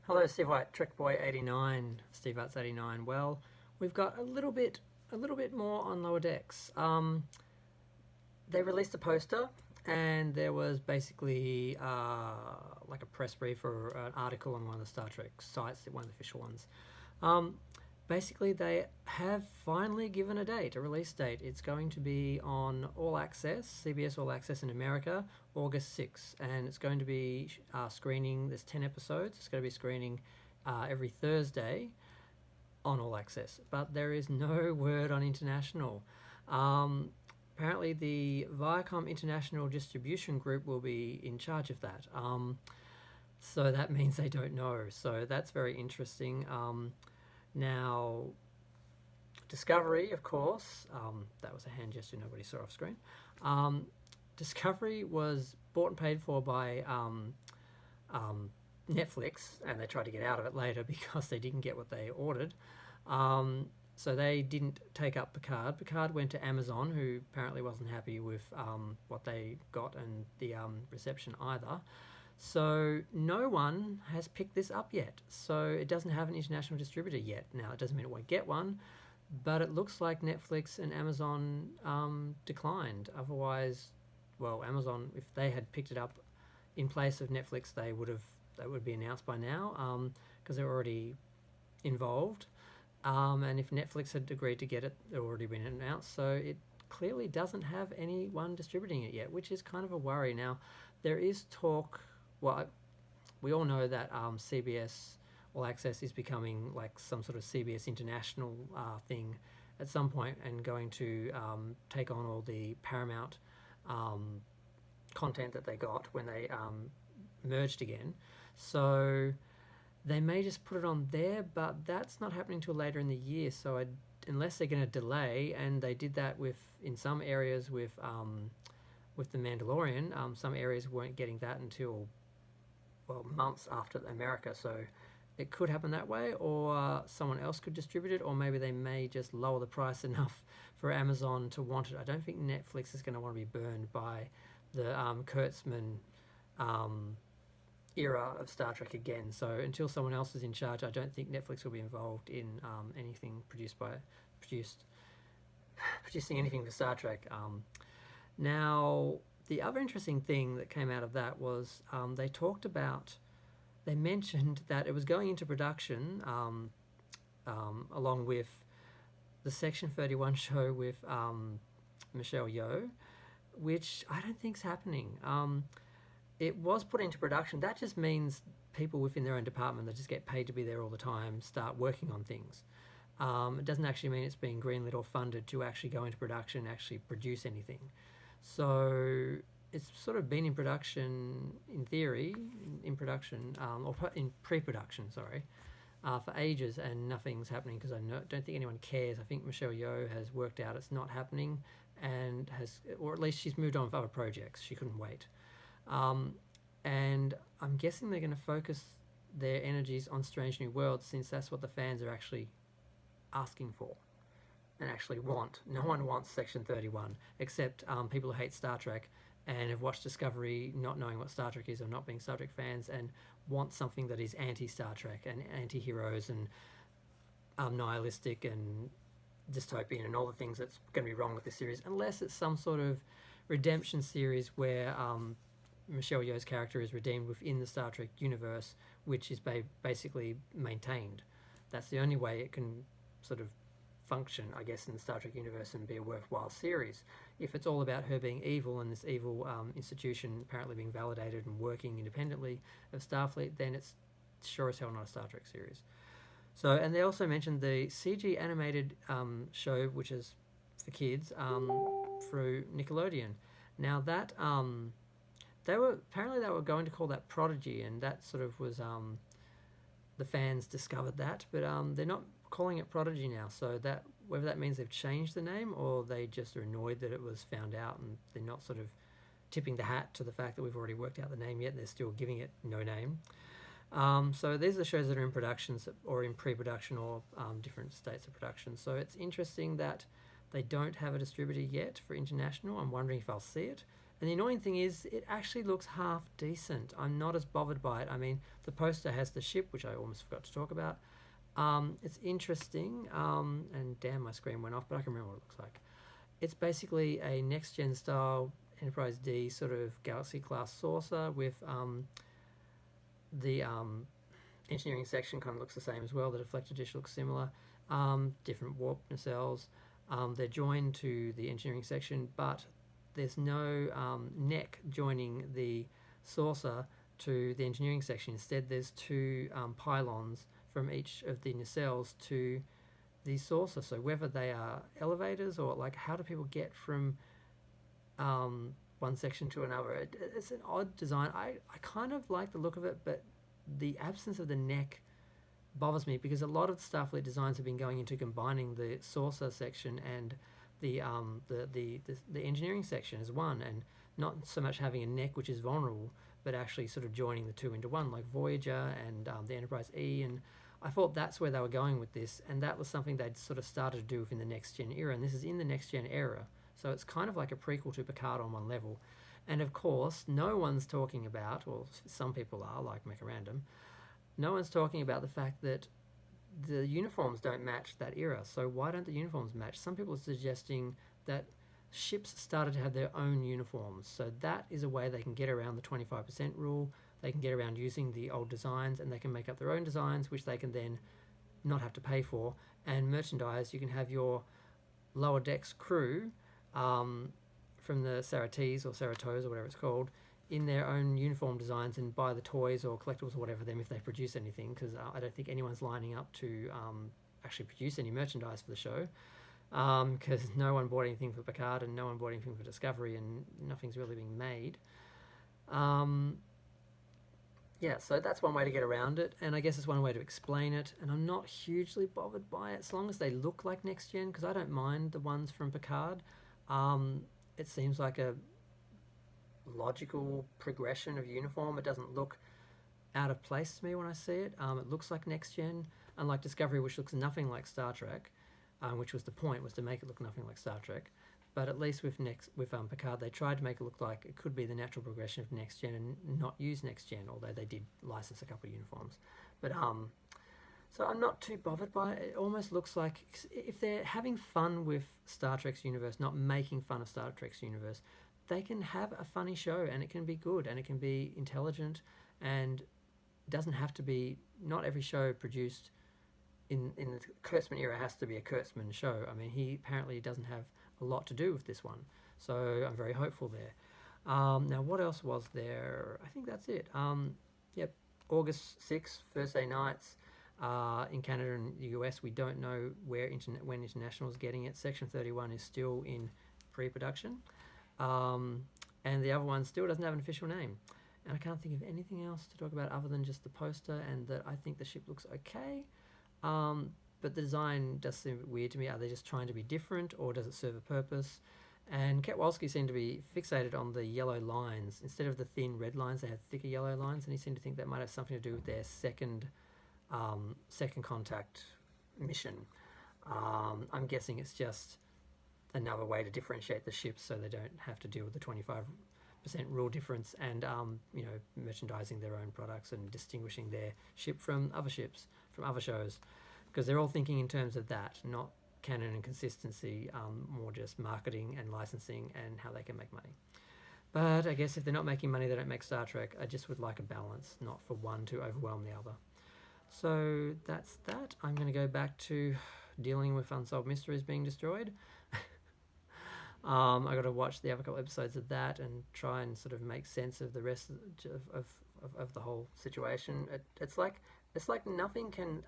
Hello, Steve White, Trek Boy 89, Steve Arts 89. Well, we've got a little bit more on Lower Decks. They released a poster, and there was basically like a press brief or an article on one of the Star Trek sites, one of the official ones. Basically, they have finally given a date, a release date. It's going to be on All Access, CBS All Access in America, August 6th. And it's going to be screening, there's 10 episodes. It's going to be screening every Thursday on All Access. But there is no word on international. Apparently, the Viacom International Distribution Group will be in charge of that. So that means they don't know. So that's very interesting. Now, Discovery, of course, that was a hand gesture nobody saw off screen. Discovery was bought and paid for by Netflix, and they tried to get out of it later because they didn't get what they ordered. So they didn't take up Picard. Picard went to Amazon, who apparently wasn't happy with what they got and the reception either. So no one has picked this up yet. So it doesn't have an international distributor yet. Now, it doesn't mean it won't get one, but it looks like Netflix and Amazon declined. Otherwise, well, Amazon, if they had picked it up in place of Netflix, that would be announced by now because they're already involved. And if Netflix had agreed to get it, it already been announced. So it clearly doesn't have anyone distributing it yet, which is kind of a worry. Now, there is talk. Well, we all know that CBS All Access is becoming like some sort of CBS International thing at some point, and going to take on all the Paramount content that they got when they merged again. So they may just put it on there, but that's not happening till later in the year. So unless they're going to delay, and they did that in some areas with The Mandalorian, some areas weren't getting that until months after America. So it could happen that way, or someone else could distribute it, or maybe they may just lower the price enough for Amazon to want it. I don't think Netflix is going to want to be burned by the Kurtzman era of Star Trek again. So until someone else is in charge, I don't think Netflix will be involved in anything producing anything for Star Trek. Now, the other interesting thing that came out of that was they mentioned that it was going into production along with the Section 31 show with Michelle Yeoh, which I don't think's happening. It was put into production. That just means people within their own department that just get paid to be there all the time start working on things. It doesn't actually mean it's being greenlit or funded to actually go into production and actually produce anything. So it's sort of been in production, in theory, in production, or in pre-production, sorry, for ages, and nothing's happening because I don't think anyone cares. I think Michelle Yeoh has worked out it's not happening, and or at least she's moved on with other projects. She couldn't wait. And I'm guessing they're going to focus their energies on Strange New Worlds, since that's what the fans are actually asking for and actually want. No one wants Section 31 except people who hate Star Trek and have watched Discovery not knowing what Star Trek is or not being Star Trek fans, and want something that is anti-Star Trek and anti-heroes and nihilistic and dystopian and all the things that's going to be wrong with this series, unless it's some sort of redemption series where Michelle Yeoh's character is redeemed within the Star Trek universe, which is basically maintained. That's the only way it can sort of function, I guess, in the Star Trek universe and be a worthwhile series. If it's all about her being evil and this evil institution apparently being validated and working independently of Starfleet, then it's sure as hell not a Star Trek series. So, and they also mentioned the CG animated show, which is for kids, through Nickelodeon. Now that they were going to call that Prodigy, and that sort of was the fans discovered that, but they're not calling it Prodigy now. So that whether that means they've changed the name, or they just are annoyed that it was found out and they're not sort of tipping the hat to the fact that we've already worked out the name yet, and they're still giving it no name. So these are the shows that are in production or in pre-production or different states of production. So it's interesting that they don't have a distributor yet for international. I'm wondering if I'll see it. And the annoying thing is, it actually looks half decent. I'm not as bothered by it. I mean, the poster has the ship, which I almost forgot to talk about. It's interesting, and damn, my screen went off, but I can remember what it looks like. It's basically a next-gen style Enterprise D sort of Galaxy-class saucer with the engineering section kind of looks the same as well. The deflector dish looks similar. Different warp nacelles. They're joined to the engineering section, but there's no neck joining the saucer to the engineering section. Instead, there's two pylons from each of the nacelles to the saucer. So whether they are elevators or like, how do people get from one section to another? It's an odd design. I kind of like the look of it, but the absence of the neck bothers me, because a lot of stuff that designs have been going into combining the saucer section and the engineering section as one, and not so much having a neck which is vulnerable, but actually sort of joining the two into one, like Voyager and the Enterprise E. And I thought that's where they were going with this, and that was something they'd sort of started to do within the next gen era, and this is in the next gen era, so it's kind of like a prequel to Picard on one level. And of course, no one's talking about, or some people are, like Mecharandom, no one's talking about the fact that the uniforms don't match that era. So why don't the uniforms match? Some people are suggesting that ships started to have their own uniforms. So that is a way they can get around the 25% rule. They can get around using the old designs, and they can make up their own designs, which they can then not have to pay for. And merchandise, you can have your lower decks crew from the Sarates or Saratos or whatever it's called, in their own uniform designs, and buy the toys or collectibles or whatever them if they produce anything, because I don't think anyone's lining up to actually produce any merchandise for the show, because no one bought anything for Picard and no one bought anything for Discovery, and nothing's really being made. Yeah, so that's one way to get around it, and I guess it's one way to explain it, and I'm not hugely bothered by it, as long as they look like next gen, because I don't mind the ones from Picard. It seems like a logical progression of uniform. It doesn't look out of place to me when I see it. It looks like next gen, unlike Discovery, which looks nothing like Star Trek, which was the point, was to make it look nothing like Star Trek. But at least with Picard, they tried to make it look like it could be the natural progression of next gen and not use next gen, although they did license a couple of uniforms. But so I'm not too bothered by it. It almost looks like, if they're having fun with Star Trek's universe, not making fun of Star Trek's universe, they can have a funny show, and it can be good, and it can be intelligent, and it doesn't have to be, not every show produced in the Kurtzman era has to be a Kurtzman show. I mean, he apparently doesn't have a lot to do with this one, so I'm very hopeful there. Now, what else was there? I think that's it. Yep, August 6th, Thursday nights, in Canada and the US. We don't know when International is getting it. Section 31 is still in pre-production. And the other one still doesn't have an official name. And I can't think of anything else to talk about other than just the poster, and that I think the ship looks okay. But the design does seem a bit weird to me. Are they just trying to be different, or does it serve a purpose? And Ketwalski seemed to be fixated on the yellow lines. Instead of the thin red lines, they had thicker yellow lines, and he seemed to think that might have something to do with their second contact mission. I'm guessing it's just another way to differentiate the ships, so they don't have to deal with the 25% rule difference, and merchandising their own products and distinguishing their ship from other ships from other shows, because they're all thinking in terms of that, not canon and consistency, more just marketing and licensing and how they can make money. But I guess if they're not making money, they don't make Star Trek. I just would like a balance, not for one to overwhelm the other. So that's that. I'm going to go back to dealing with Unsolved Mysteries being destroyed. I got to watch the other couple episodes of that and try and sort of make sense of the rest of the whole situation. It's like nothing can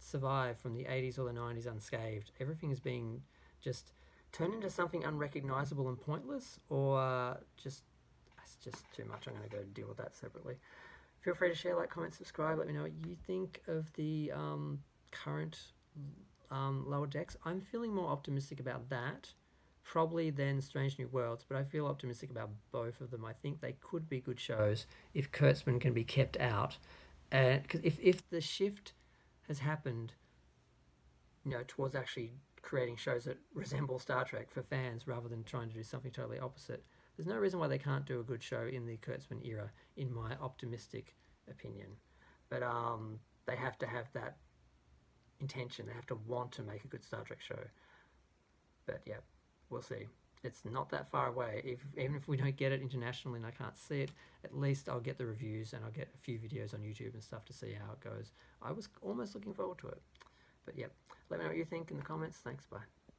survive from the 80s or the 90s unscathed. Everything is being just turned into something unrecognizable and pointless, or it's just too much. I'm going to go deal with that separately. Feel free to share, like, comment, subscribe. Let me know what you think of the current Lower Decks. I'm feeling more optimistic about that probably than Strange New Worlds, but I feel optimistic about both of them. I think they could be good shows if Kurtzman can be kept out. Because if the shift has happened, towards actually creating shows that resemble Star Trek for fans rather than trying to do something totally opposite, there's no reason why they can't do a good show in the Kurtzman era, in my optimistic opinion. But they have to have that intention. They have to want to make a good Star Trek show. But yeah, we'll see. It's not that far away. Even if we don't get it internationally and I can't see it, at least I'll get the reviews and I'll get a few videos on YouTube and stuff to see how it goes. I was almost looking forward to it. But yeah, let me know what you think in the comments. Thanks, bye.